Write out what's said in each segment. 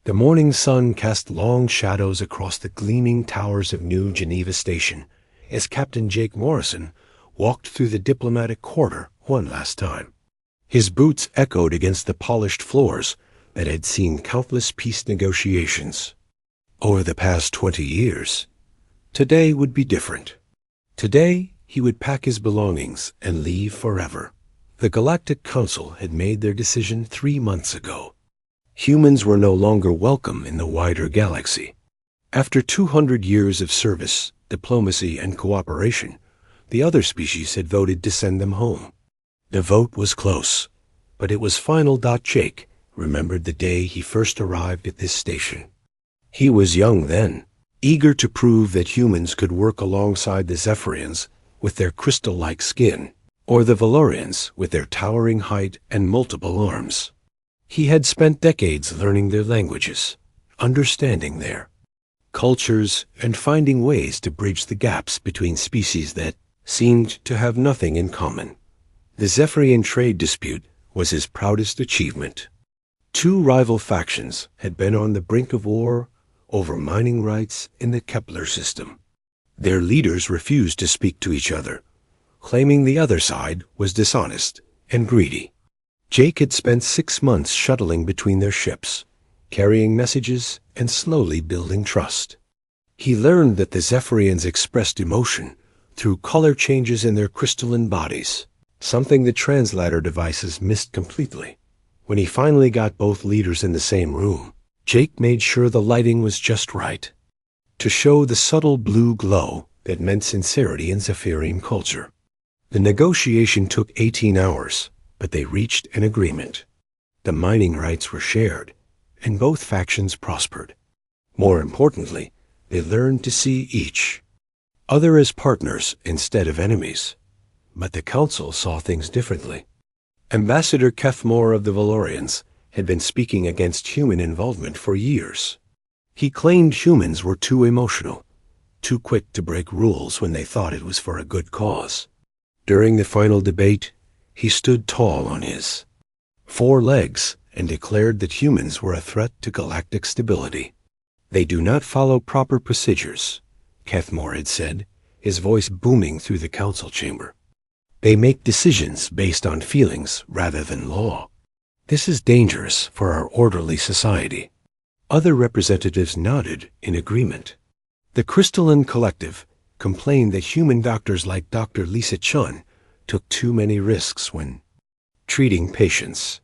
The morning sun cast long shadows across the gleaming towers of New Geneva Station as Captain Jake Morrison walked through the diplomatic corridor one last time. His boots echoed against the polished floors that had seen countless peace negotiations over the past 20 years. Today would be different. Today, he would pack his belongings and leave forever. The Galactic Council had made their decision 3 months ago. Humans were no longer welcome in the wider galaxy. After 200 years of service, diplomacy, and cooperation, the other species had voted to send them home. The vote was close, but it was final. Jake remembered the day he first arrived at this station. He was young then, eager to prove that humans could work alongside the Zephyrians with their crystal-like skin, or the Valorians with their towering height and multiple arms. He had spent decades learning their languages, understanding their cultures, and finding ways to bridge the gaps between species that seemed to have nothing in common. The Zephyrian trade dispute was his proudest achievement. Two rival factions had been on the brink of war over mining rights in the Kepler system. Their leaders refused to speak to each other, claiming the other side was dishonest and greedy. Jake had spent 6 months shuttling between their ships, carrying messages and slowly building trust. He learned that the Zephyrians expressed emotion through color changes in their crystalline bodies, something the translator devices missed completely. When he finally got both leaders in the same room, Jake made sure the lighting was just right, to show the subtle blue glow that meant sincerity in Zephyrian culture. The negotiation took 18 hours, but they reached an agreement. The mining rights were shared, and both factions prospered. More importantly, they learned to see each other as partners instead of enemies. But the Council saw things differently. Ambassador Kethmore of the Valorians had been speaking against human involvement for years. He claimed humans were too emotional, too quick to break rules when they thought it was for a good cause. During the final debate, he stood tall on his 4 legs and declared that humans were a threat to galactic stability. They do not follow proper procedures, Kethmore had said, his voice booming through the council chamber. They make decisions based on feelings rather than law. This is dangerous for our orderly society. Other representatives nodded in agreement. The Crystalline Collective complained that human doctors like Dr. Lisa Chun took too many risks when treating patients.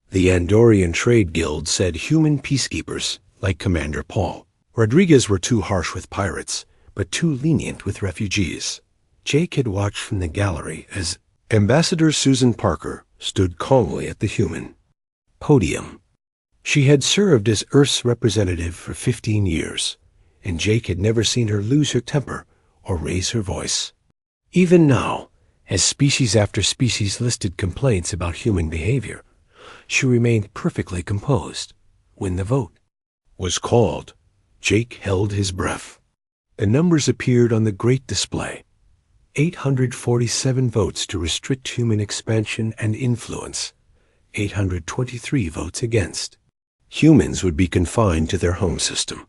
The Andorian Trade Guild said human peacekeepers, like Commander Paul Rodriguez, were too harsh with pirates, but too lenient with refugees. Jake had watched from the gallery as Ambassador Susan Parker stood calmly at the human podium. She had served as Earth's representative for 15 years, and Jake had never seen her lose her temper or raise her voice. Even now, as species after species listed complaints about human behavior, she remained perfectly composed. When the vote was called, Jake held his breath. The numbers appeared on the great display. 847 votes to restrict human expansion and influence. 823 votes against. Humans would be confined to their home system.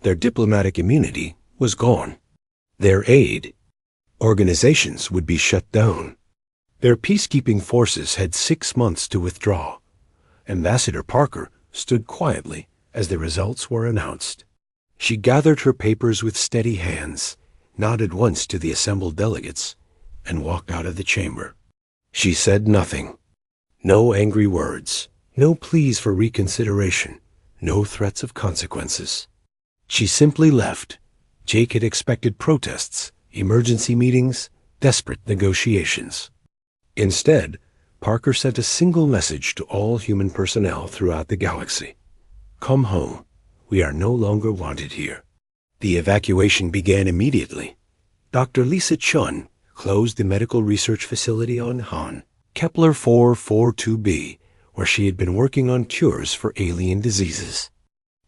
Their diplomatic immunity was gone. Their aid organizations would be shut down. Their peacekeeping forces had 6 months to withdraw. Ambassador Parker stood quietly as the results were announced. She gathered her papers with steady hands, nodded once to the assembled delegates, and walked out of the chamber. She said nothing. No angry words, no pleas for reconsideration, no threats of consequences. She simply left. Jake had expected protests, emergency meetings, desperate negotiations. Instead, Parker sent a single message to all human personnel throughout the galaxy. Come home. We are no longer wanted here. The evacuation began immediately. Dr. Lisa Chun closed the medical research facility on Han, Kepler 442b, where she had been working on cures for alien diseases.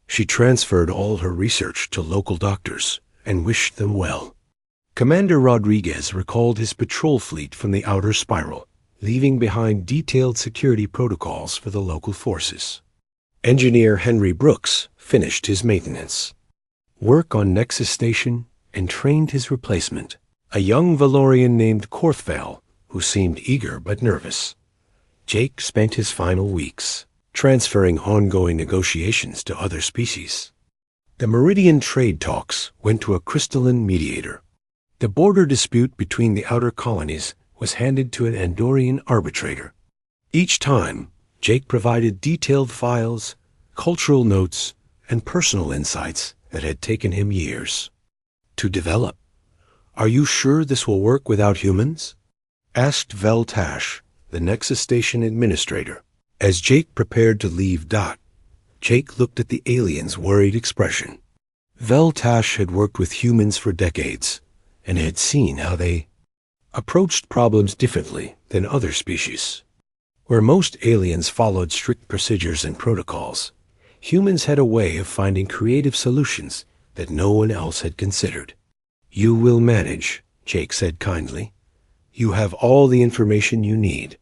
She transferred all her research to local doctors and wished them well. Commander Rodriguez recalled his patrol fleet from the outer spiral, leaving behind detailed security protocols for the local forces. Engineer Henry Brooks finished his maintenance work on Nexus Station and trained his replacement, a young Valorian named Korthval, who seemed eager but nervous. Jake spent his final weeks transferring ongoing negotiations to other species. The Meridian trade talks went to a crystalline mediator. The border dispute between the outer colonies was handed to an Andorian arbitrator. Each time, Jake provided detailed files, cultural notes, and personal insights that had taken him years to develop. "Are you sure this will work without humans?" asked Vel Tash, the Nexus Station administrator. As Jake prepared to leave Dot, Jake looked at the alien's worried expression. Vel Tash had worked with humans for decades and had seen how they approached problems differently than other species. Where most aliens followed strict procedures and protocols, humans had a way of finding creative solutions that no one else had considered. "You will manage," Jake said kindly. "You have all the information you need."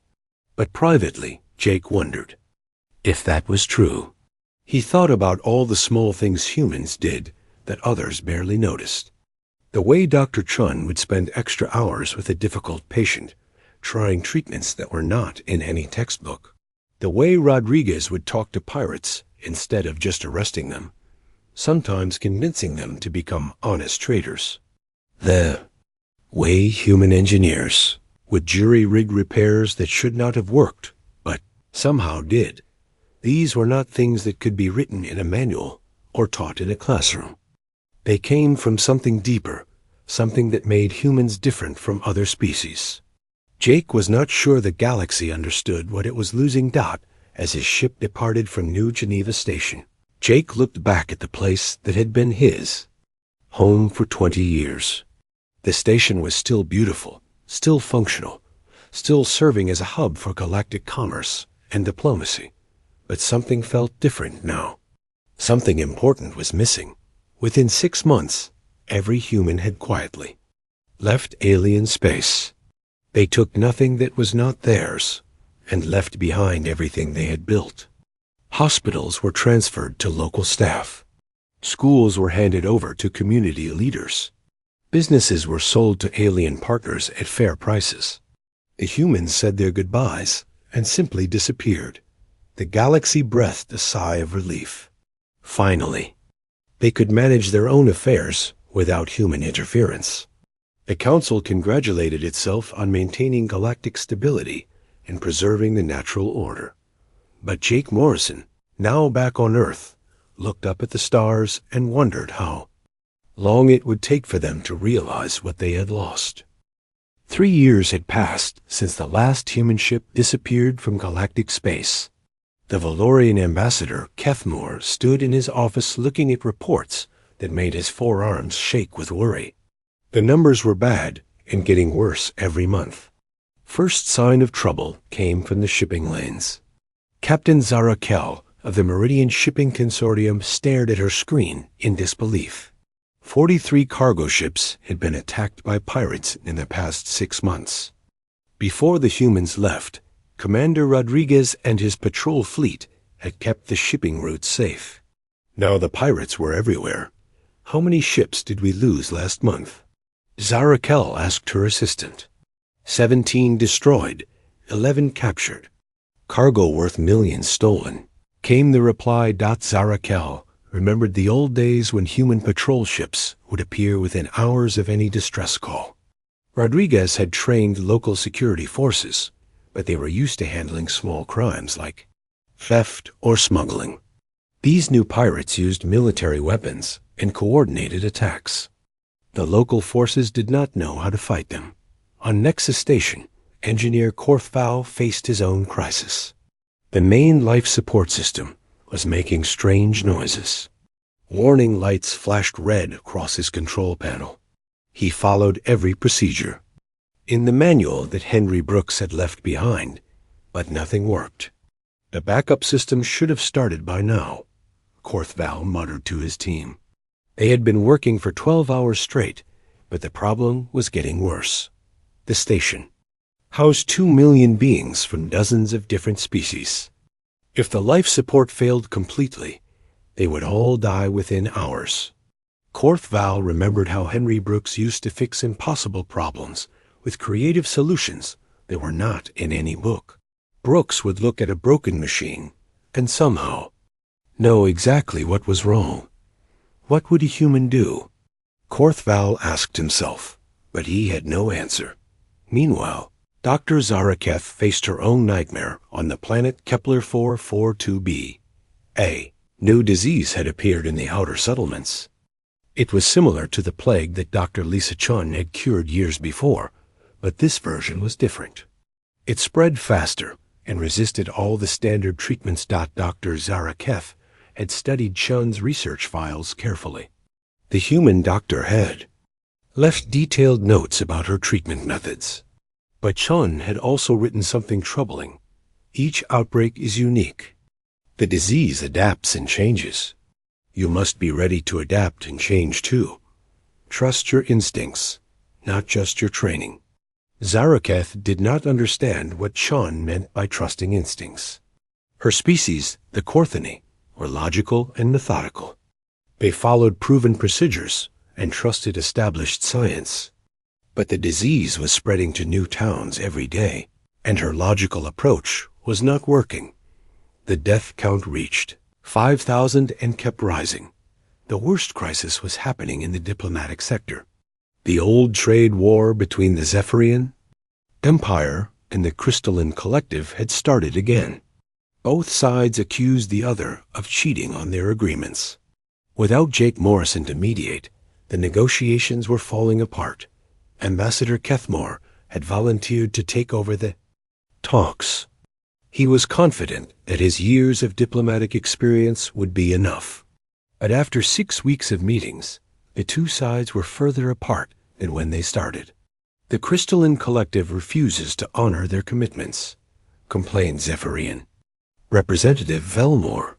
But privately, Jake wondered if that was true. He thought about all the small things humans did that others barely noticed. The way Dr. Chun would spend extra hours with a difficult patient, trying treatments that were not in any textbook. The way Rodriguez would talk to pirates instead of just arresting them, sometimes convincing them to become honest traders. The way human engineers would jury-rig repairs that should not have worked, but somehow did. These were not things that could be written in a manual or taught in a classroom. They came from something deeper, something that made humans different from other species. Jake was not sure the galaxy understood what it was losing Dot as his ship departed from New Geneva Station. Jake looked back at the place that had been his home for 20 years. The station was still beautiful, still functional, still serving as a hub for galactic commerce and diplomacy. But something felt different now. Something important was missing. Within 6 months, every human had quietly left alien space. They took nothing that was not theirs and left behind everything they had built. Hospitals were transferred to local staff. Schools were handed over to community leaders. Businesses were sold to alien partners at fair prices. The humans said their goodbyes and simply disappeared. The galaxy breathed a sigh of relief. Finally, they could manage their own affairs without human interference. The Council congratulated itself on maintaining galactic stability and preserving the natural order. But Jake Morrison, now back on Earth, looked up at the stars and wondered how long it would take for them to realize what they had lost. 3 years had passed since the last human ship disappeared from galactic space. The Valorian ambassador, Kethmore, stood in his office looking at reports that made his forearms shake with worry. The numbers were bad and getting worse every month. First sign of trouble came from the shipping lanes. Captain Zara Kell of the Meridian Shipping Consortium stared at her screen in disbelief. 43 cargo ships had been attacked by pirates in the past 6 months. Before the humans left, Commander Rodriguez and his patrol fleet had kept the shipping routes safe. Now the pirates were everywhere. "How many ships did we lose last month?" Zara Kell asked her assistant. 17 destroyed, 11 captured. Cargo worth millions stolen, came the reply. Zara Kell remembered the old days when human patrol ships would appear within hours of any distress call. Rodriguez had trained local security forces, but they were used to handling small crimes like theft or smuggling. These new pirates used military weapons and coordinated attacks. The local forces did not know how to fight them. On Nexus Station, Engineer Korthval faced his own crisis. The main life support system was making strange noises. Warning lights flashed red across his control panel. He followed every procedure in the manual that Henry Brooks had left behind, but nothing worked. The backup system should have started by now, Korthval muttered to his team. They had been working for 12 hours straight, but the problem was getting worse. The station housed 2 million beings from dozens of different species. If the life support failed completely, they would all die within hours. Korthval remembered how Henry Brooks used to fix impossible problems with creative solutions that were not in any book. Brooks would look at a broken machine and somehow know exactly what was wrong. What would a human do? Korthval asked himself, but he had no answer. Meanwhile, Dr. Zaraketh faced her own nightmare on the planet Kepler 442b. A new disease had appeared in the outer settlements. It was similar to the plague that Dr. Lisa Chun had cured years before, but this version was different. It spread faster and resisted all the standard treatments. Dr. Zaraketh had studied Chun's research files carefully. The human doctor had left detailed notes about her treatment methods. But Chun had also written something troubling. Each outbreak is unique. The disease adapts and changes. You must be ready to adapt and change too. Trust your instincts, not just your training. Zaraketh did not understand what Chun meant by trusting instincts. Her species, the Korthani, were logical and methodical. They followed proven procedures and trusted established science. But the disease was spreading to new towns every day, and her logical approach was not working. The death count reached 5,000 and kept rising. The worst crisis was happening in the diplomatic sector. The old trade war between the Zephyrian Empire and the Crystalline Collective had started again. Both sides accused the other of cheating on their agreements. Without Jake Morrison to mediate, the negotiations were falling apart. Ambassador Kethmore had volunteered to take over the talks. He was confident that his years of diplomatic experience would be enough. But after 6 weeks of meetings, the two sides were further apart than when they started. The Crystalline Collective refuses to honor their commitments, complained Zephyrian Representative Velmore.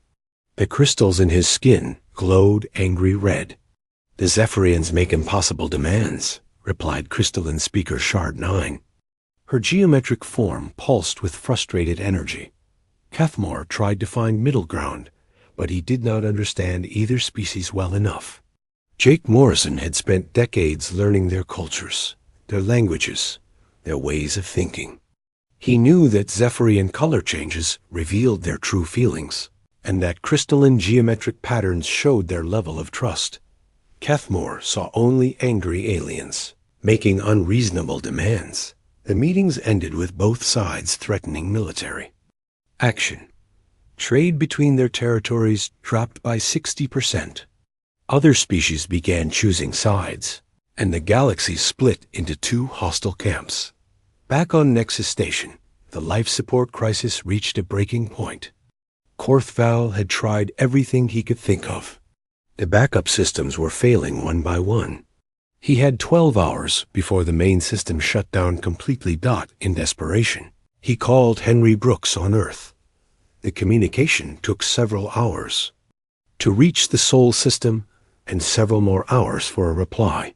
The crystals in his skin glowed angry red. The Zephyrians make impossible demands, replied Crystalline Speaker Shard 9. Her geometric form pulsed with frustrated energy. Kethmore tried to find middle ground, but he did not understand either species well enough. Jake Morrison had spent decades learning their cultures, their languages, their ways of thinking. He knew that Zephyrian color changes revealed their true feelings, and that crystalline geometric patterns showed their level of trust. Kethmore saw only angry aliens, making unreasonable demands. The meetings ended with both sides threatening military action. Trade between their territories dropped by 60%. Other species began choosing sides, and the galaxy split into two hostile camps. Back on Nexus Station, the life support crisis reached a breaking point. Korthval had tried everything he could think of. The backup systems were failing one by one. He had 12 hours before the main system shut down completely. In desperation, he called Henry Brooks on Earth. The communication took several hours to reach the Sol system and several more hours for a reply.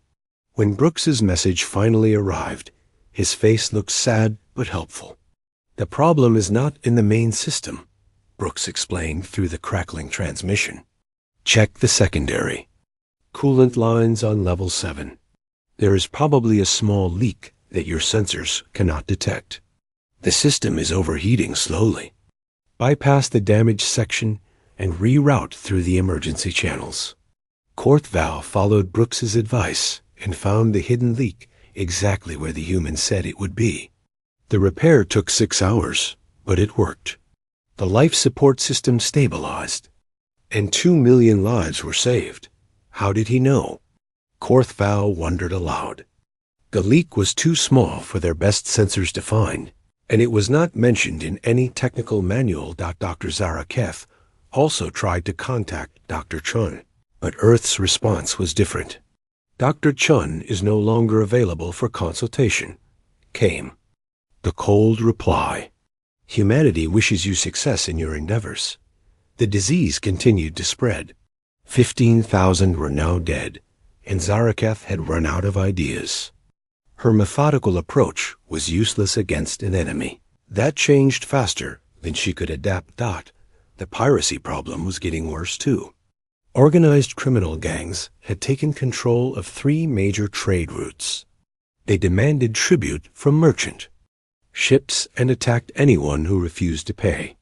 When Brooks's message finally arrived, his face looked sad but helpful. The problem is not in the main system, Brooks explained through the crackling transmission. Check the secondary coolant lines on level 7. There is probably a small leak that your sensors cannot detect. The system is overheating slowly. Bypass the damaged section and reroute through the emergency channels. Korthval followed Brooks's advice and found the hidden leak exactly where the human said it would be. The repair took 6 hours, but it worked. The life support system stabilized, and 2 million lives were saved. How did he know? Korthval wondered aloud. The leak was too small for their best sensors to find, and it was not mentioned in any technical manual. Dr. Zaraketh also tried to contact Dr. Chun, but Earth's response was different. Dr. Chun is no longer available for consultation, came the cold reply. Humanity wishes you success in your endeavors. The disease continued to spread. 15,000 were now dead, and Zaraketh had run out of ideas. Her methodical approach was useless against an enemy. That changed faster than she could adapt. The piracy problem was getting worse too. Organized criminal gangs had taken control of 3 major trade routes. They demanded tribute from merchant ships and attacked anyone who refused to pay.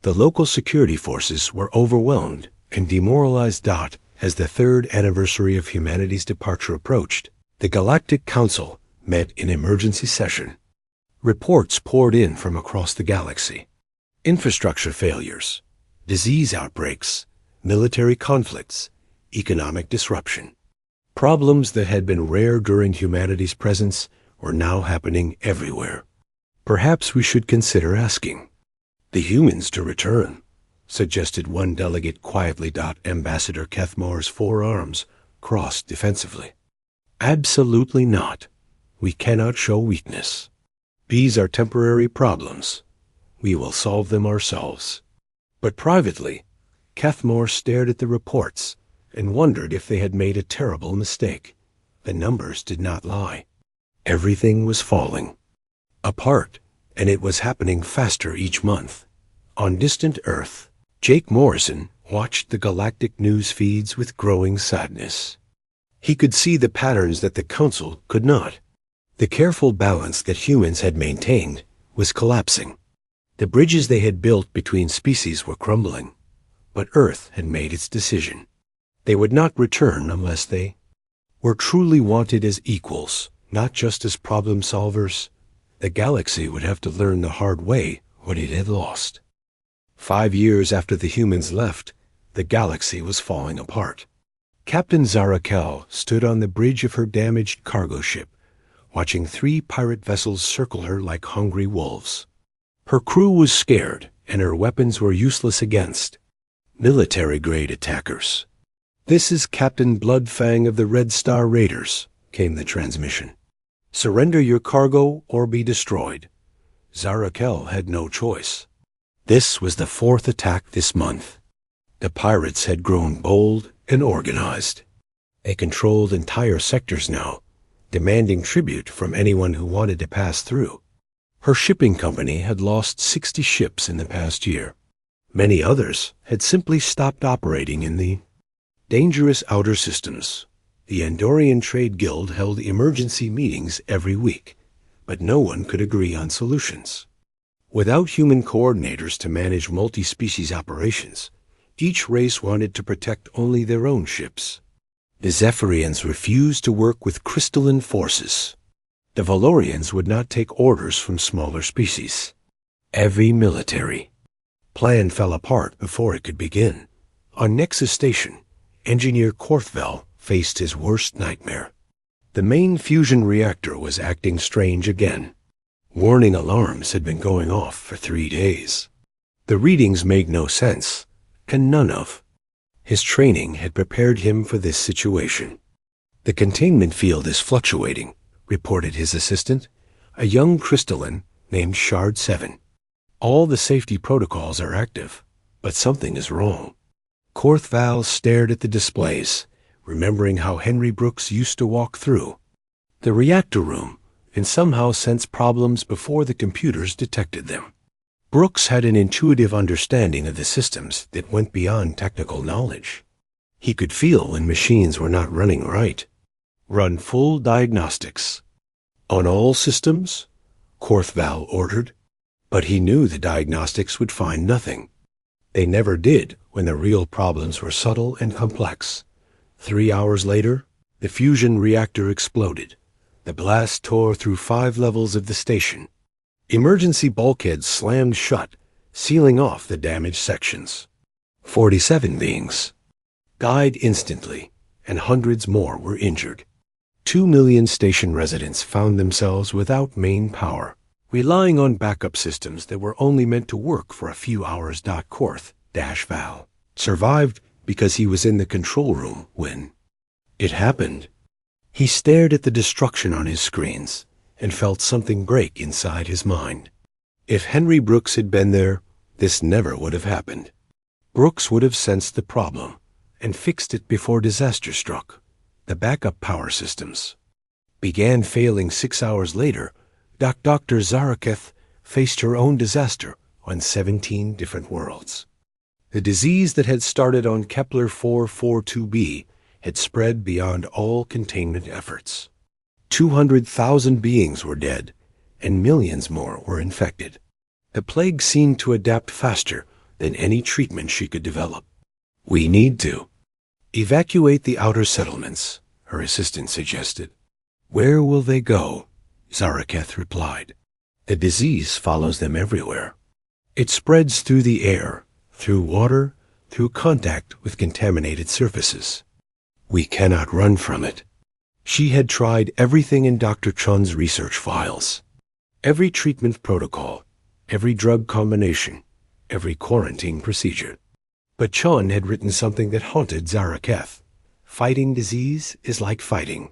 The local security forces were overwhelmed and demoralized. As the 3rd anniversary of humanity's departure approached, the Galactic Council met in emergency session. Reports poured in from across the galaxy. Infrastructure failures, disease outbreaks, military conflicts, economic disruption. Problems that had been rare during humanity's presence were now happening everywhere. Perhaps we should consider asking the humans to return, suggested one delegate quietly. Ambassador Kethmore's forearms crossed defensively. Absolutely not. We cannot show weakness. These are temporary problems. We will solve them ourselves. But privately, Kethmore stared at the reports and wondered if they had made a terrible mistake. The numbers did not lie. Everything was falling apart, and it was happening faster each month. On distant Earth, Jake Morrison watched the galactic news feeds with growing sadness. He could see the patterns that the Council could not. The careful balance that humans had maintained was collapsing. The bridges they had built between species were crumbling. But Earth had made its decision. They would not return unless they were truly wanted as equals, not just as problem solvers. The galaxy would have to learn the hard way what it had lost. 5 years after the humans left, the galaxy was falling apart. Captain Zarakel stood on the bridge of her damaged cargo ship, watching 3 pirate vessels circle her like hungry wolves. Her crew was scared, and her weapons were useless against military-grade attackers. "This is Captain Bloodfang of the Red Star Raiders," came the transmission. "Surrender your cargo or be destroyed." Zarakel had no choice. This was the 4th attack this month. The pirates had grown bold and organized. They controlled entire sectors now, demanding tribute from anyone who wanted to pass through. Her shipping company had lost 60 ships in the past year. Many others had simply stopped operating in the dangerous outer systems. The Andorian Trade Guild held emergency meetings every week, but no one could agree on solutions. Without human coordinators to manage multi-species operations, each race wanted to protect only their own ships. The Zephyrians refused to work with crystalline forces. The Valorians would not take orders from smaller species. Every military plan fell apart before it could begin. On Nexus Station, Engineer Korthvel faced his worst nightmare. The main fusion reactor was acting strange again. Warning alarms had been going off for 3 days. The readings made no sense, and none of his training had prepared him for this situation. "The containment field is fluctuating," reported his assistant, a young crystalline named Shard 7. "All the safety protocols are active, but something is wrong." Korthval stared at the displays, remembering how Henry Brooks used to walk through the reactor room and somehow sense problems before the computers detected them. Brooks had an intuitive understanding of the systems that went beyond technical knowledge. He could feel when machines were not running right. "Run full diagnostics." "On all systems?" Korthval ordered. But he knew the diagnostics would find nothing. They never did when the real problems were subtle and complex. 3 hours later, the fusion reactor exploded. The blast tore through 5 levels of the station. Emergency bulkheads slammed shut, sealing off the damaged sections. 47 beings died instantly, and hundreds more were injured. 2 million station residents found themselves without main power, relying on backup systems that were only meant to work for a few hours. Korth-Val survived because he was in the control room when it happened. He stared at the destruction on his screens and felt something break inside his mind. If Henry Brooks had been there, this never would have happened. Brooks would have sensed the problem and fixed it before disaster struck. The backup power systems began failing 6 hours later. Dr. Zaraketh faced her own disaster on 17 different worlds. The disease that had started on Kepler 442b had spread beyond all containment efforts. 200,000 beings were dead, and millions more were infected. The plague seemed to adapt faster than any treatment she could develop. "We need to evacuate the outer settlements," her assistant suggested. "Where will they go?" Zaraketh replied. "The disease follows them everywhere. It spreads through the air, through water, through contact with contaminated surfaces. We cannot run from it." She had tried everything in Dr. Chun's research files. Every treatment protocol, every drug combination, every quarantine procedure. But Chun had written something that haunted Zaraketh. Fighting disease is like fighting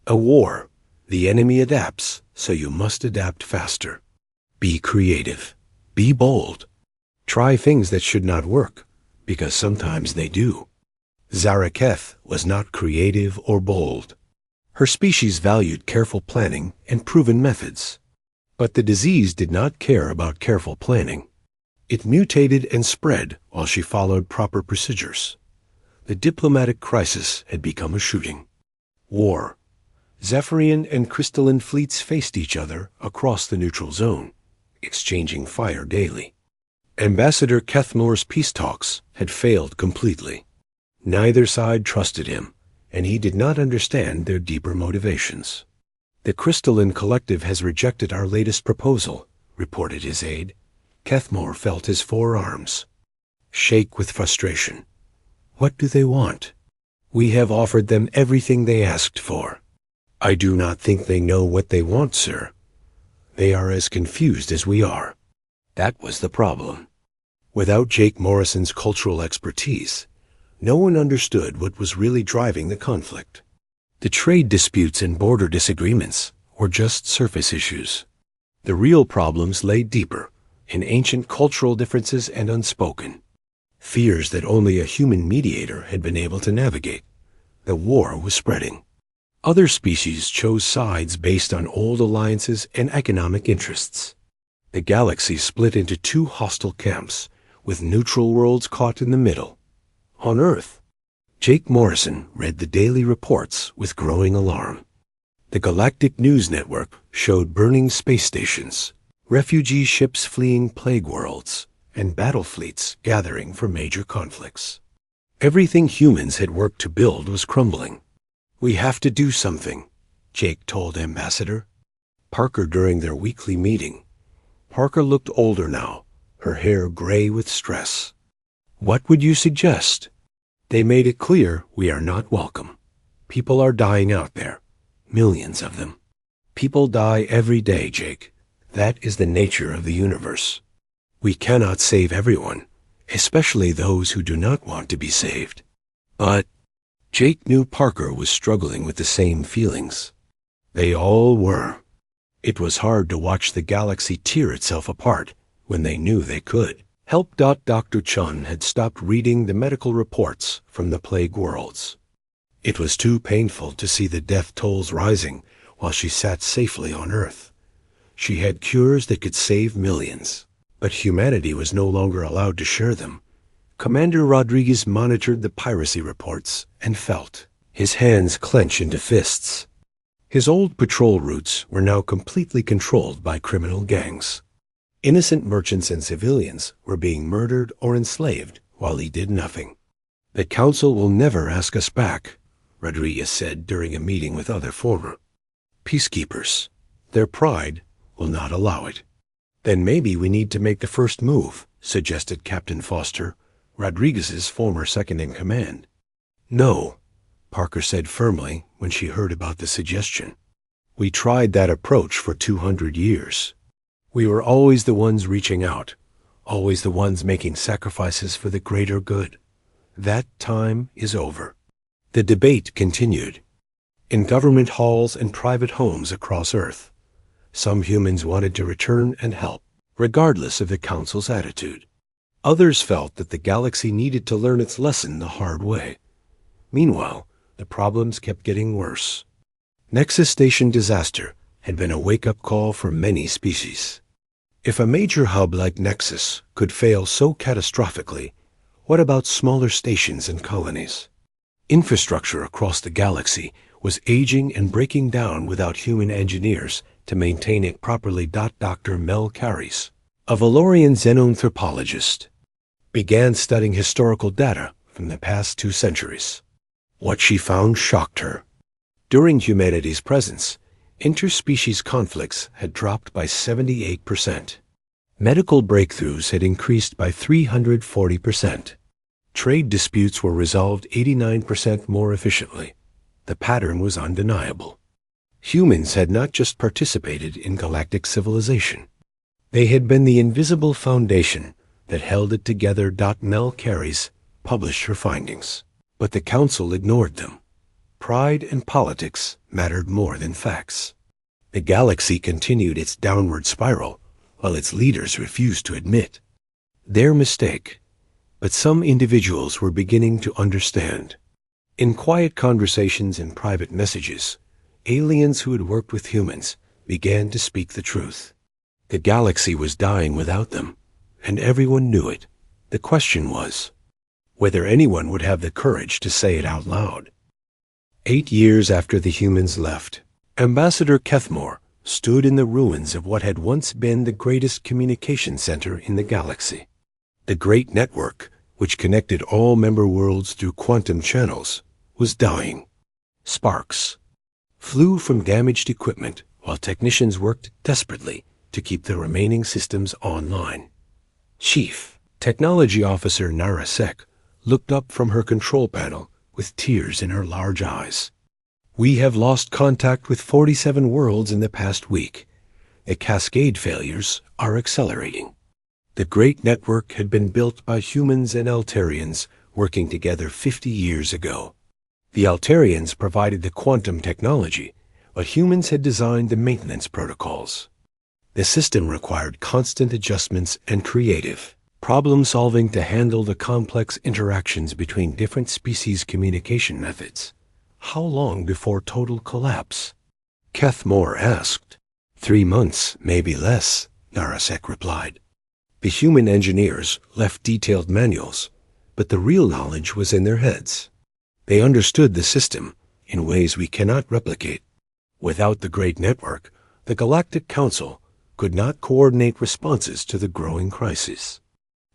a war. The enemy adapts, so you must adapt faster. Be creative. Be bold. Try things that should not work, because sometimes they do. Zaraketh was not creative or bold. Her species valued careful planning and proven methods. But the disease did not care about careful planning. It mutated and spread while she followed proper procedures. The diplomatic crisis had become a shooting war. Zephyrian and crystalline fleets faced each other across the neutral zone, exchanging fire daily. Ambassador Kethmore's peace talks had failed completely. Neither side trusted him, and he did not understand their deeper motivations. "The Crystalline Collective has rejected our latest proposal," reported his aide. Kethmore felt his forearms shake with frustration. "What do they want?" "We have offered them everything they asked for." "I do not think they know what they want, sir. They are as confused as we are." That was the problem. Without Jake Morrison's cultural expertise, no one understood what was really driving the conflict. The trade disputes and border disagreements were just surface issues. The real problems lay deeper, in ancient cultural differences and unspoken fears that only a human mediator had been able to navigate. The war was spreading. Other species chose sides based on old alliances and economic interests. The galaxy split into two hostile camps, with neutral worlds caught in the middle. On Earth, Jake Morrison read the daily reports with growing alarm. The Galactic News Network showed burning space stations, refugee ships fleeing plague worlds, and battle fleets gathering for major conflicts. Everything humans had worked to build was crumbling. "We have to do something," Jake told Ambassador Parker during their weekly meeting. Parker looked older now, her hair gray with stress. "What would you suggest?" "They made it clear we are not welcome. People are dying out there. Millions of them. People die every day, Jake. That is the nature of the universe. We cannot save everyone, especially those who do not want to be saved." But Jake knew Parker was struggling with the same feelings. They all were. It was hard to watch the galaxy tear itself apart when they knew they could. Help. Dr. Chun had stopped reading the medical reports from the plague worlds. It was too painful to see the death tolls rising while she sat safely on Earth. She had cures that could save millions, but humanity was no longer allowed to share them. Commander Rodriguez monitored the piracy reports and felt his hands clench into fists. His old patrol routes were now completely controlled by criminal gangs. Innocent merchants and civilians were being murdered or enslaved while he did nothing. "The Council will never ask us back," Rodriguez said during a meeting with other former peacekeepers. "Their pride will not allow it." "Then maybe we need to make the first move," suggested Captain Foster, Rodriguez's former second-in-command. "No," Parker said firmly when she heard about the suggestion. "We tried that approach for 200 years. We were always the ones reaching out, always the ones making sacrifices for the greater good. That time is over." The debate continued. In government halls and private homes across Earth, some humans wanted to return and help, regardless of the Council's attitude. Others felt that the galaxy needed to learn its lesson the hard way. Meanwhile, the problems kept getting worse. Nexus Station disaster had been a wake-up call for many species. If a major hub like Nexus could fail so catastrophically, What about smaller stations and colonies? Infrastructure across the galaxy was aging and breaking down without human engineers to maintain it properly. Dr. Mel Carries, a Valorian xenanthropologist, began studying historical data from the past 2 centuries. What she found shocked her. During humanity's presence, interspecies conflicts had dropped by 78%. Medical breakthroughs had increased by 340%. Trade disputes were resolved 89% more efficiently. The pattern was undeniable. Humans had not just participated in galactic civilization. They had been the invisible foundation that held it together. Mel Carries published her findings, but the Council ignored them. Pride and politics mattered more than facts. The galaxy continued its downward spiral, while its leaders refused to admit their mistake. But some individuals were beginning to understand. In quiet conversations and private messages, aliens who had worked with humans began to speak the truth. The galaxy was dying without them, and everyone knew it. The question was whether anyone would have the courage to say it out loud. 8 years after the humans left, Ambassador Kethmore stood in the ruins of what had once been the greatest communication center in the galaxy. The great network, which connected all member worlds through quantum channels, was dying. Sparks flew from damaged equipment while technicians worked desperately to keep the remaining systems online. Chief Technology Officer Narration looked up from her control panel with tears in her large eyes. "We have lost contact with 47 worlds in the past week. The cascade failures are accelerating." The great network had been built by humans and Altarians working together 50 years ago. The Altarians provided the quantum technology, but humans had designed the maintenance protocols. The system required constant adjustments and creative problem-solving to handle the complex interactions between different species' communication methods. How long before total collapse? Kethmore asked. 3 months, maybe less, Narration replied. The human engineers left detailed manuals, but the real knowledge was in their heads. They understood the system in ways we cannot replicate. Without the Great Network, the Galactic Council could not coordinate responses to the growing crisis.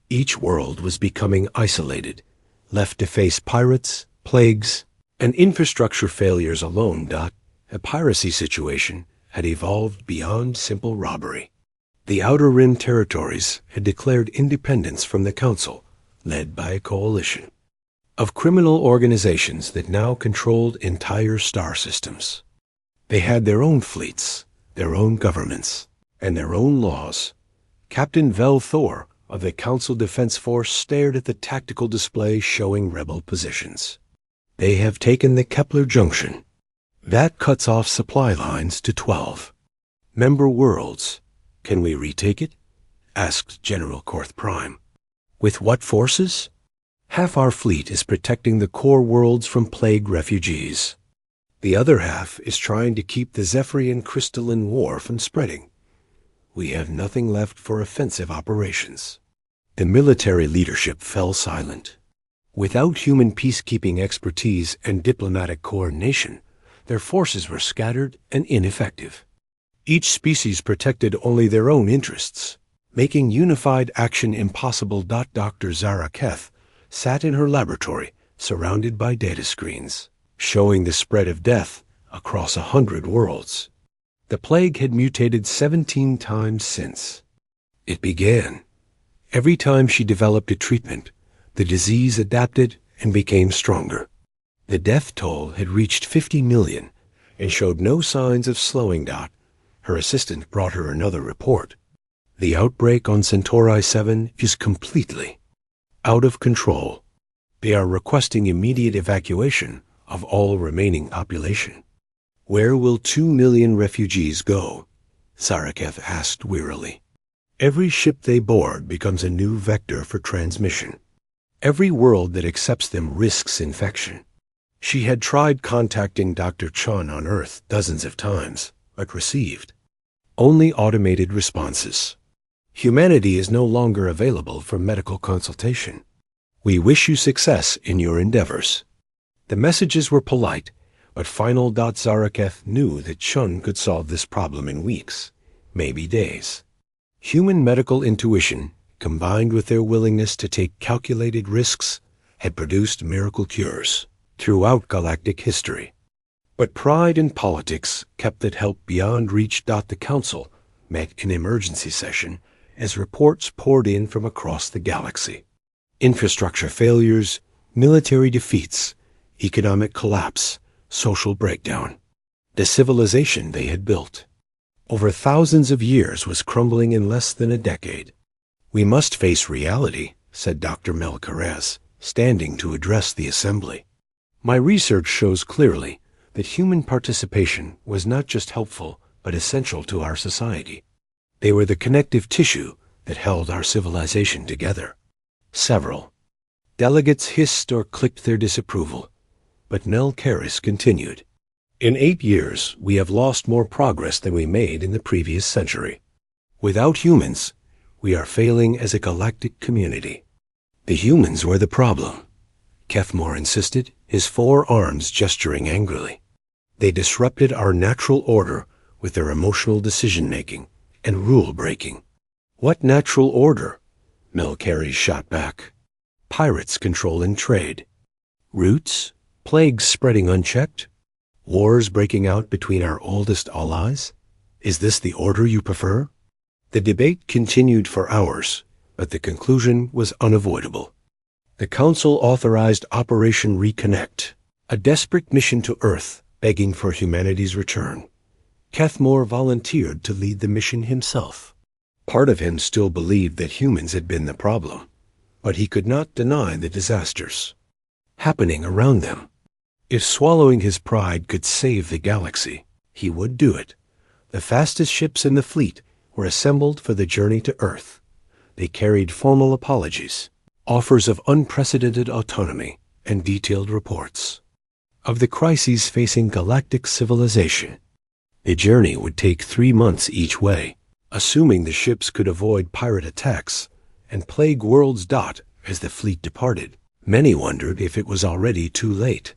Each world was becoming isolated, left to face pirates, plagues, and infrastructure failures alone. A piracy situation had evolved beyond simple robbery. The Outer Rim territories had declared independence from the Council, led by a coalition of criminal organizations that now controlled entire star systems. They had their own fleets, their own governments, and their own laws. Captain Vel Thor of the Council Defense Force stared at the tactical display showing rebel positions. "They have taken the Kepler Junction. That cuts off supply lines to 12 member worlds. Can we retake it?" asked General Korth Prime. "With what forces?" "Half our fleet is protecting the core worlds from plague refugees. The other half is trying to keep the Zephyrian crystalline war from spreading. We have nothing left for offensive operations." The military leadership fell silent. Without human peacekeeping expertise and diplomatic coordination, their forces were scattered and ineffective. Each species protected only their own interests, making unified action impossible. Dr. Zara Keth sat in her laboratory, surrounded by data screens, showing the spread of death across 100 worlds. The plague had mutated 17 times since it began. Every time she developed a treatment, the disease adapted and became stronger. The death toll had reached 50 million and showed no signs of slowing. Her assistant brought her another report. "The outbreak on Centauri 7 is completely out of control. They are requesting immediate evacuation of all remaining population." "Where will 2 million refugees go?" Saraketh asked wearily. "Every ship they board becomes a new vector for transmission. Every world that accepts them risks infection." She had tried contacting Dr. Chun on Earth dozens of times, but received only automated responses. Humanity is no longer available for medical consultation. We wish you success in your endeavors. The messages were polite, but Final. Zaraketh knew that Chun could solve this problem in weeks, maybe days. Human medical intuition, combined with their willingness to take calculated risks, had produced miracle cures throughout galactic history. But pride and politics kept that help beyond reach. The council met in emergency session as reports poured in from across the galaxy. Infrastructure failures, military defeats, economic collapse, social breakdown. The civilization they had built over thousands of years was crumbling in less than a decade. "We must face reality," said Dr. Melcarez, standing to address the assembly. "My research shows clearly that human participation was not just helpful, but essential to our society. They were the connective tissue that held our civilization together." Several delegates hissed or clicked their disapproval, but Melcarez continued. "In 8 years, we have lost more progress than we made in the previous century. Without humans, we are failing as a galactic community." "The humans were the problem," Kethmore insisted, his 4 arms gesturing angrily. "They disrupted our natural order with their emotional decision-making and rule-breaking." "What natural order?" Melcarez shot back. "Pirates controlling trade. Roots, plagues spreading unchecked, wars breaking out between our oldest allies. Is this the order you prefer?" The debate continued for hours, but the conclusion was unavoidable. The Council authorized Operation Reconnect, a desperate mission to Earth begging for humanity's return. Kethmore volunteered to lead the mission himself. Part of him still believed that humans had been the problem, but he could not deny the disasters happening around them. If swallowing his pride could save the galaxy, he would do it. The fastest ships in the fleet were assembled for the journey to Earth. They carried formal apologies, offers of unprecedented autonomy, and detailed reports of the crises facing galactic civilization. The journey would take 3 months each way, assuming the ships could avoid pirate attacks and plague worlds. As the fleet departed, many wondered if it was already too late.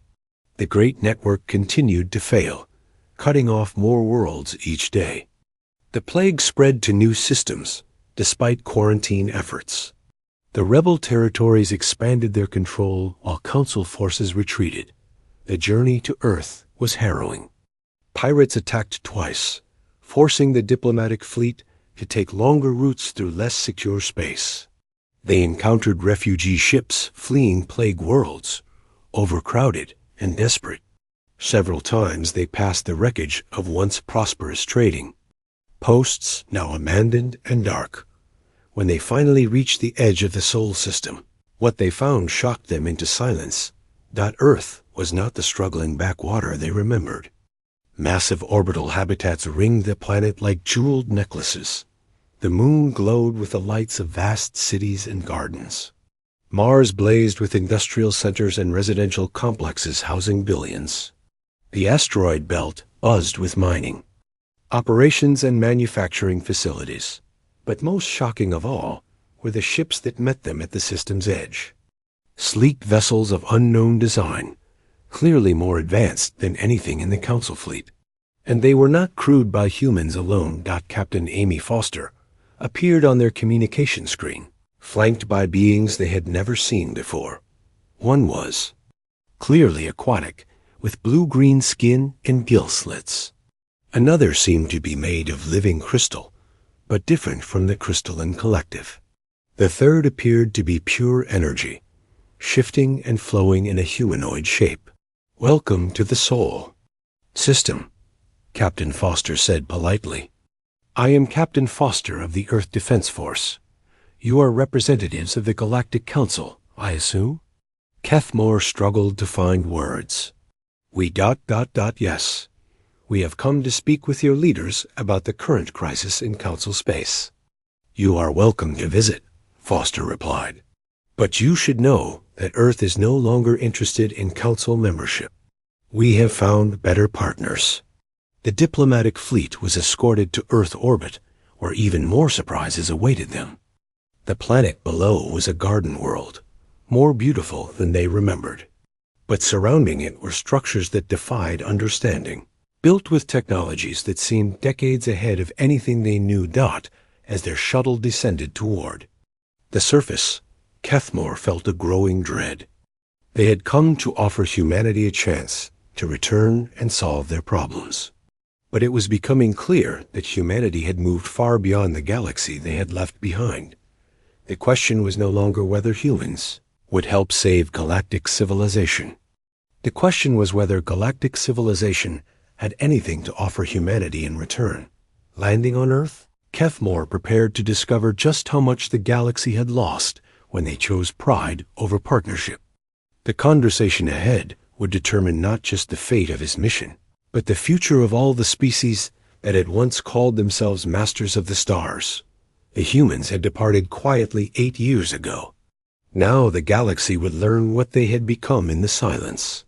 The great network continued to fail, cutting off more worlds each day. The plague spread to new systems, despite quarantine efforts. The rebel territories expanded their control while Council forces retreated. The journey to Earth was harrowing. Pirates attacked twice, forcing the diplomatic fleet to take longer routes through less secure space. They encountered refugee ships fleeing plague worlds, overcrowded and desperate. Several times they passed the wreckage of once prosperous trading posts, now abandoned and dark. When they finally reached the edge of the Sol system, what they found shocked them into silence. Earth was not the struggling backwater they remembered. Massive orbital habitats ringed the planet like jeweled necklaces. The moon glowed with the lights of vast cities and gardens. Mars blazed with industrial centers and residential complexes housing billions. The asteroid belt buzzed with mining, operations and manufacturing facilities. But most shocking of all were the ships that met them at the system's edge. Sleek vessels of unknown design, clearly more advanced than anything in the Council fleet. And they were not crewed by humans alone. Captain Amy Foster appeared on their communication screen, flanked by beings they had never seen before. One was clearly aquatic, with blue-green skin and gill slits. Another seemed to be made of living crystal, but different from the crystalline collective. The third appeared to be pure energy, shifting and flowing in a humanoid shape. "Welcome to the Sol system," Captain Foster said politely. "I am Captain Foster of the Earth Defense Force. You are representatives of the Galactic Council, I assume?" Kethmore struggled to find words. Yes. We have come to speak with your leaders about the current crisis in Council space." "You are welcome to visit," Foster replied. "But you should know that Earth is no longer interested in Council membership. We have found better partners." The diplomatic fleet was escorted to Earth orbit, where even more surprises awaited them. The planet below was a garden world, more beautiful than they remembered. But surrounding it were structures that defied understanding, built with technologies that seemed decades ahead of anything they knew. As their shuttle descended toward the surface, Kethmore felt a growing dread. They had come to offer humanity a chance to return and solve their problems. But it was becoming clear that humanity had moved far beyond the galaxy they had left behind. The question was no longer whether humans would help save galactic civilization. The question was whether galactic civilization had anything to offer humanity in return. Landing on Earth, Kethmore prepared to discover just how much the galaxy had lost when they chose pride over partnership. The conversation ahead would determine not just the fate of his mission, but the future of all the species that had once called themselves masters of the stars. The humans had departed quietly 8 years ago. Now the galaxy would learn what they had become in the silence.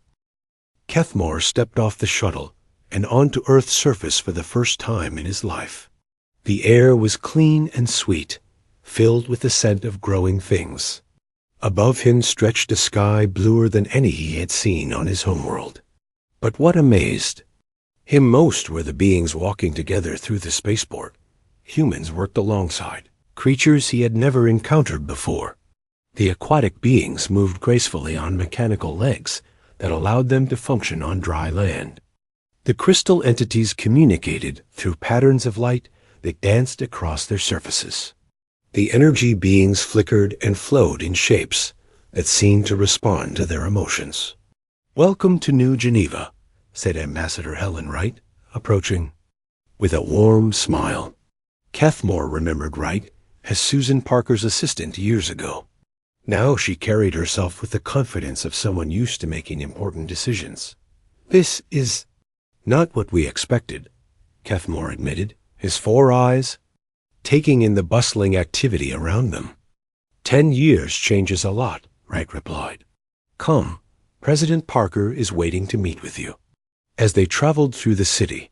Kethmore stepped off the shuttle and onto Earth's surface for the first time in his life. The air was clean and sweet, filled with the scent of growing things. Above him stretched a sky bluer than any he had seen on his homeworld. But what amazed him most were the beings walking together through the spaceport. Humans worked alongside, creatures he had never encountered before. The aquatic beings moved gracefully on mechanical legs that allowed them to function on dry land. The crystal entities communicated through patterns of light that danced across their surfaces. The energy beings flickered and flowed in shapes that seemed to respond to their emotions. "Welcome to New Geneva," said Ambassador Helen Wright, approaching with a warm smile. Kethmore remembered Wright as Susan Parker's assistant years ago. Now she carried herself with the confidence of someone used to making important decisions. "This is not what we expected," Kethmore admitted, his 4 eyes taking in the bustling activity around them. 10 years changes a lot," Wright replied. "Come, President Parker is waiting to meet with you." As they traveled through the city,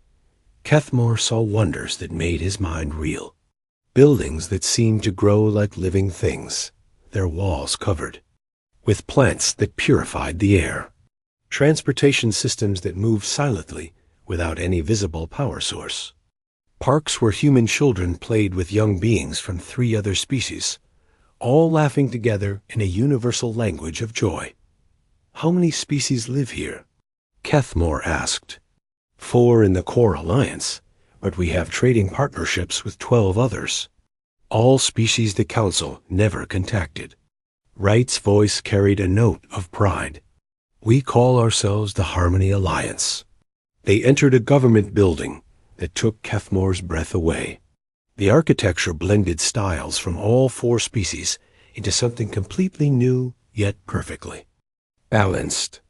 Kethmore saw wonders that made his mind reel. Buildings that seemed to grow like living things, their walls covered with plants that purified the air. Transportation systems that moved silently without any visible power source. Parks where human children played with young beings from 3 other species, all laughing together in a universal language of joy. "How many species live here?" Kethmore asked. 4 in the core alliance, but we have trading partnerships with 12 others. All species the Council never contacted. Wright's voice carried a note of pride. "We call ourselves the Harmony Alliance." They entered a government building that took Kethmore's breath away. The architecture blended styles from all 4 species into something completely new, yet perfectly balanced.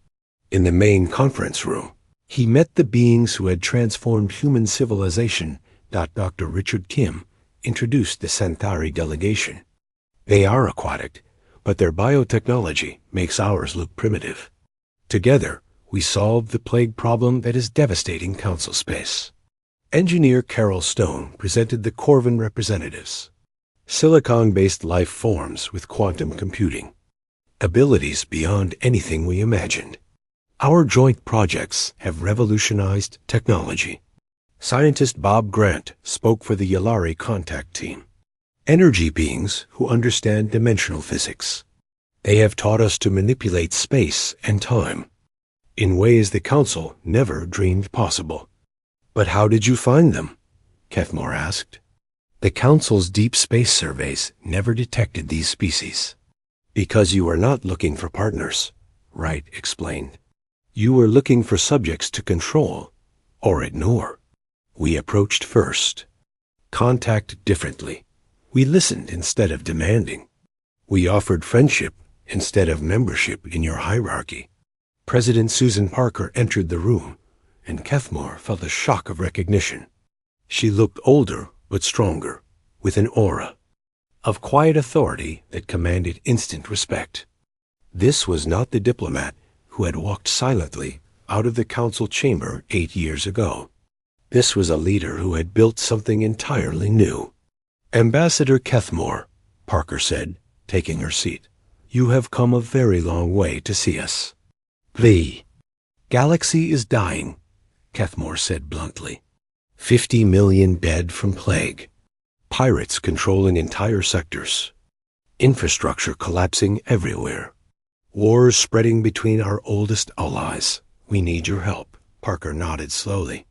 In the main conference room, he met the beings who had transformed human civilization. Dr. Richard Kim introduced the Centauri delegation. "They are aquatic, but their biotechnology makes ours look primitive. Together, we solved the plague problem that is devastating Council space." Engineer Carol Stone presented the Corvin representatives. Silicon-based life forms with quantum computing. Abilities beyond anything we imagined. Our joint projects have revolutionized technology. Scientist Bob Grant spoke for the Yalari contact team. Energy beings who understand dimensional physics. They have taught us to manipulate space and time in ways the Council never dreamed possible. "But how did you find them?" Kethmore asked. "The Council's deep space surveys never detected these species." "Because you are not looking for partners," Wright explained. "You were looking for subjects to control or ignore. We approached first. Contact differently. We listened instead of demanding. We offered friendship instead of membership in your hierarchy." President Susan Parker entered the room, and Kethmore felt a shock of recognition. She looked older but stronger, with an aura of quiet authority that commanded instant respect. This was not the diplomat who had walked silently out of the Council chamber 8 years ago. This was a leader who had built something entirely new. "Ambassador Kethmore," Parker said, taking her seat, You have come a very long way to see us. The galaxy is dying, Kethmore said bluntly. 50 million dead from plague. Pirates controlling entire sectors. Infrastructure collapsing everywhere. Wars spreading between our oldest allies. We need your help. Parker nodded slowly.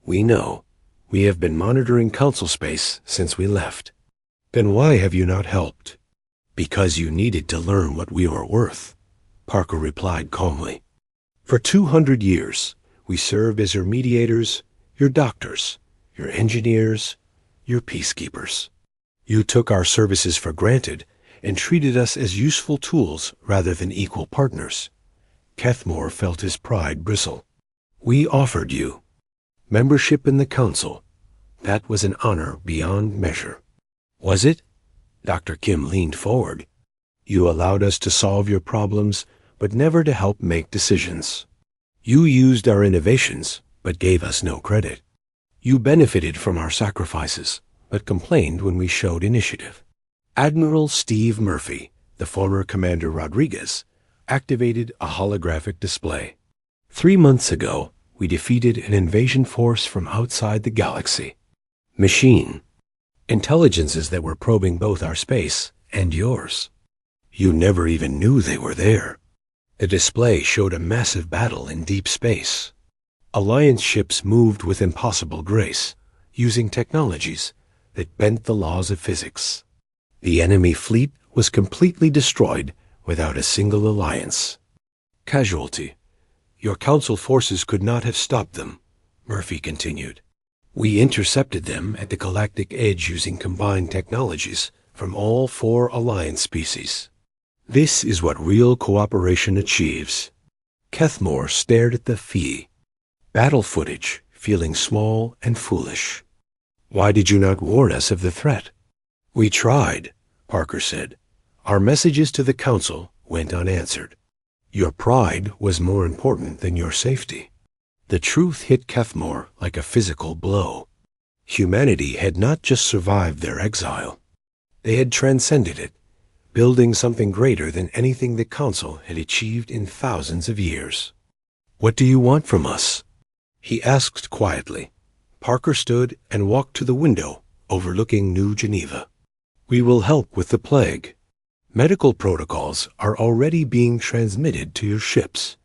We know. We have been monitoring Council space since we left. Then why have you not helped? Because you needed to learn what we were worth, Parker replied calmly. For 200 years, we served as your mediators, your doctors, your engineers, your peacekeepers. You took our services for granted and treated us as useful tools rather than equal partners. Kethmore felt his pride bristle. We offered you membership in the Council. That was an honor beyond measure. Was it? Dr. Kim leaned forward. You allowed us to solve your problems, but never to help make decisions. You used our innovations, but gave us no credit. You benefited from our sacrifices, but complained when we showed initiative. Admiral Steve Murphy, the former Commander Rodriguez, activated a holographic display. 3 months ago, we defeated an invasion force from outside the galaxy. Machine. Intelligences that were probing both our space and yours. You never even knew they were there. The display showed a massive battle in deep space. Alliance ships moved with impossible grace, using technologies that bent the laws of physics. The enemy fleet was completely destroyed without a single alliance. Casualty. Your Council forces could not have stopped them, Murphy continued. We intercepted them at the galactic edge using combined technologies from all 4 Alliance species. This is what real cooperation achieves. Kethmore stared at the fee. Battle footage, feeling small and foolish. Why did you not warn us of the threat? We tried, Parker said. Our messages to the Council went unanswered. Your pride was more important than your safety. The truth hit Kethmore like a physical blow. Humanity had not just survived their exile. They had transcended it, building something greater than anything the Council had achieved in thousands of years. What do you want from us? He asked quietly. Parker stood and walked to the window overlooking New Geneva. We will help with the plague. Medical protocols are already being transmitted to your ships.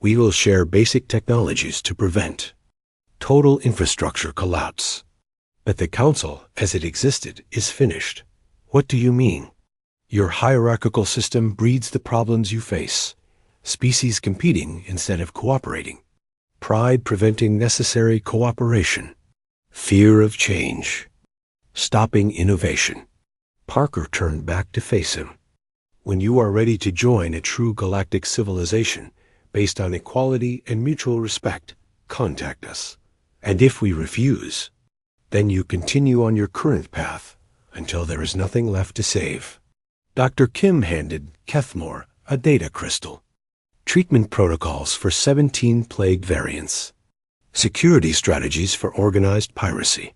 We will share basic technologies to prevent total infrastructure collapse. But the Council, as it existed, is finished. What do you mean? Your hierarchical system breeds the problems you face. Species competing instead of cooperating. Pride preventing necessary cooperation. Fear of change. Stopping innovation. Parker turned back to face him. When you are ready to join a true galactic civilization based on equality and mutual respect, contact us. And if we refuse, then you continue on your current path until there is nothing left to save. Dr. Kim handed Kethmore a data crystal. Treatment protocols for 17 plague variants. Security strategies for organized piracy.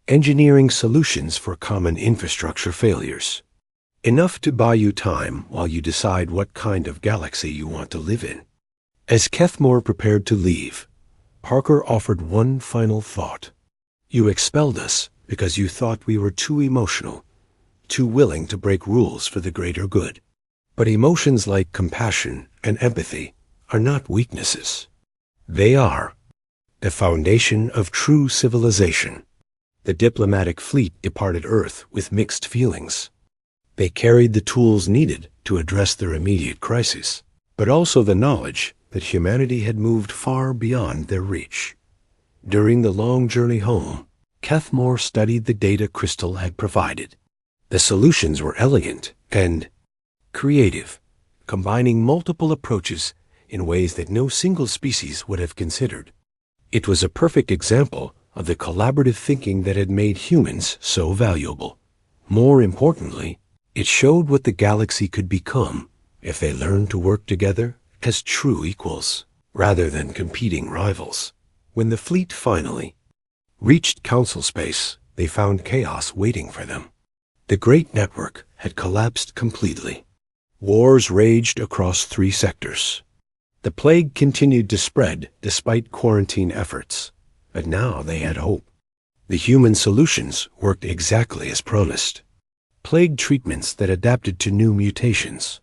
Engineering solutions for common infrastructure failures. Enough to buy you time while you decide what kind of galaxy you want to live in. As Kethmore prepared to leave, Parker offered one final thought. You expelled us because you thought we were too emotional, too willing to break rules for the greater good. But emotions like compassion and empathy are not weaknesses. They are the foundation of true civilization. The diplomatic fleet departed Earth with mixed feelings. They carried the tools needed to address their immediate crises, but also the knowledge that humanity had moved far beyond their reach. During the long journey home, Kethmore studied the data Crystal had provided. The solutions were elegant and creative, combining multiple approaches in ways that no single species would have considered. It was a perfect example of the collaborative thinking that had made humans so valuable. More importantly, it showed what the galaxy could become if they learned to work together as true equals, rather than competing rivals. When the fleet finally reached Council space, they found chaos waiting for them. The great network had collapsed completely. Wars raged across 3 sectors. The plague continued to spread despite quarantine efforts, but now they had hope. The human solutions worked exactly as promised. Plague treatments that adapted to new mutations.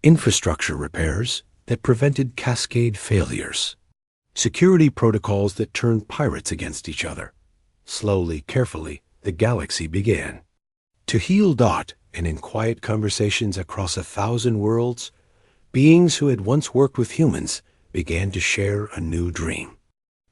Infrastructure repairs that prevented cascade failures. Security protocols that turned pirates against each other. Slowly, carefully, the galaxy began. To heal Dot, and in quiet conversations across 1,000 worlds, beings who had once worked with humans began to share a new dream.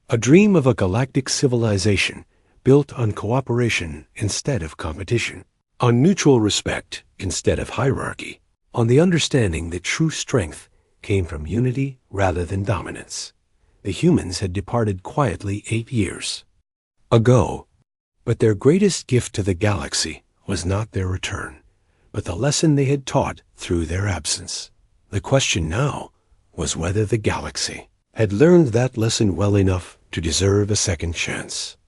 A dream of a galactic civilization built on cooperation instead of competition, on mutual respect instead of hierarchy, on the understanding that true strength came from unity rather than dominance. The humans had departed quietly 8 years ago, but their greatest gift to the galaxy was not their return, but the lesson they had taught through their absence. The question now was whether the galaxy had learned that lesson well enough to deserve a second chance.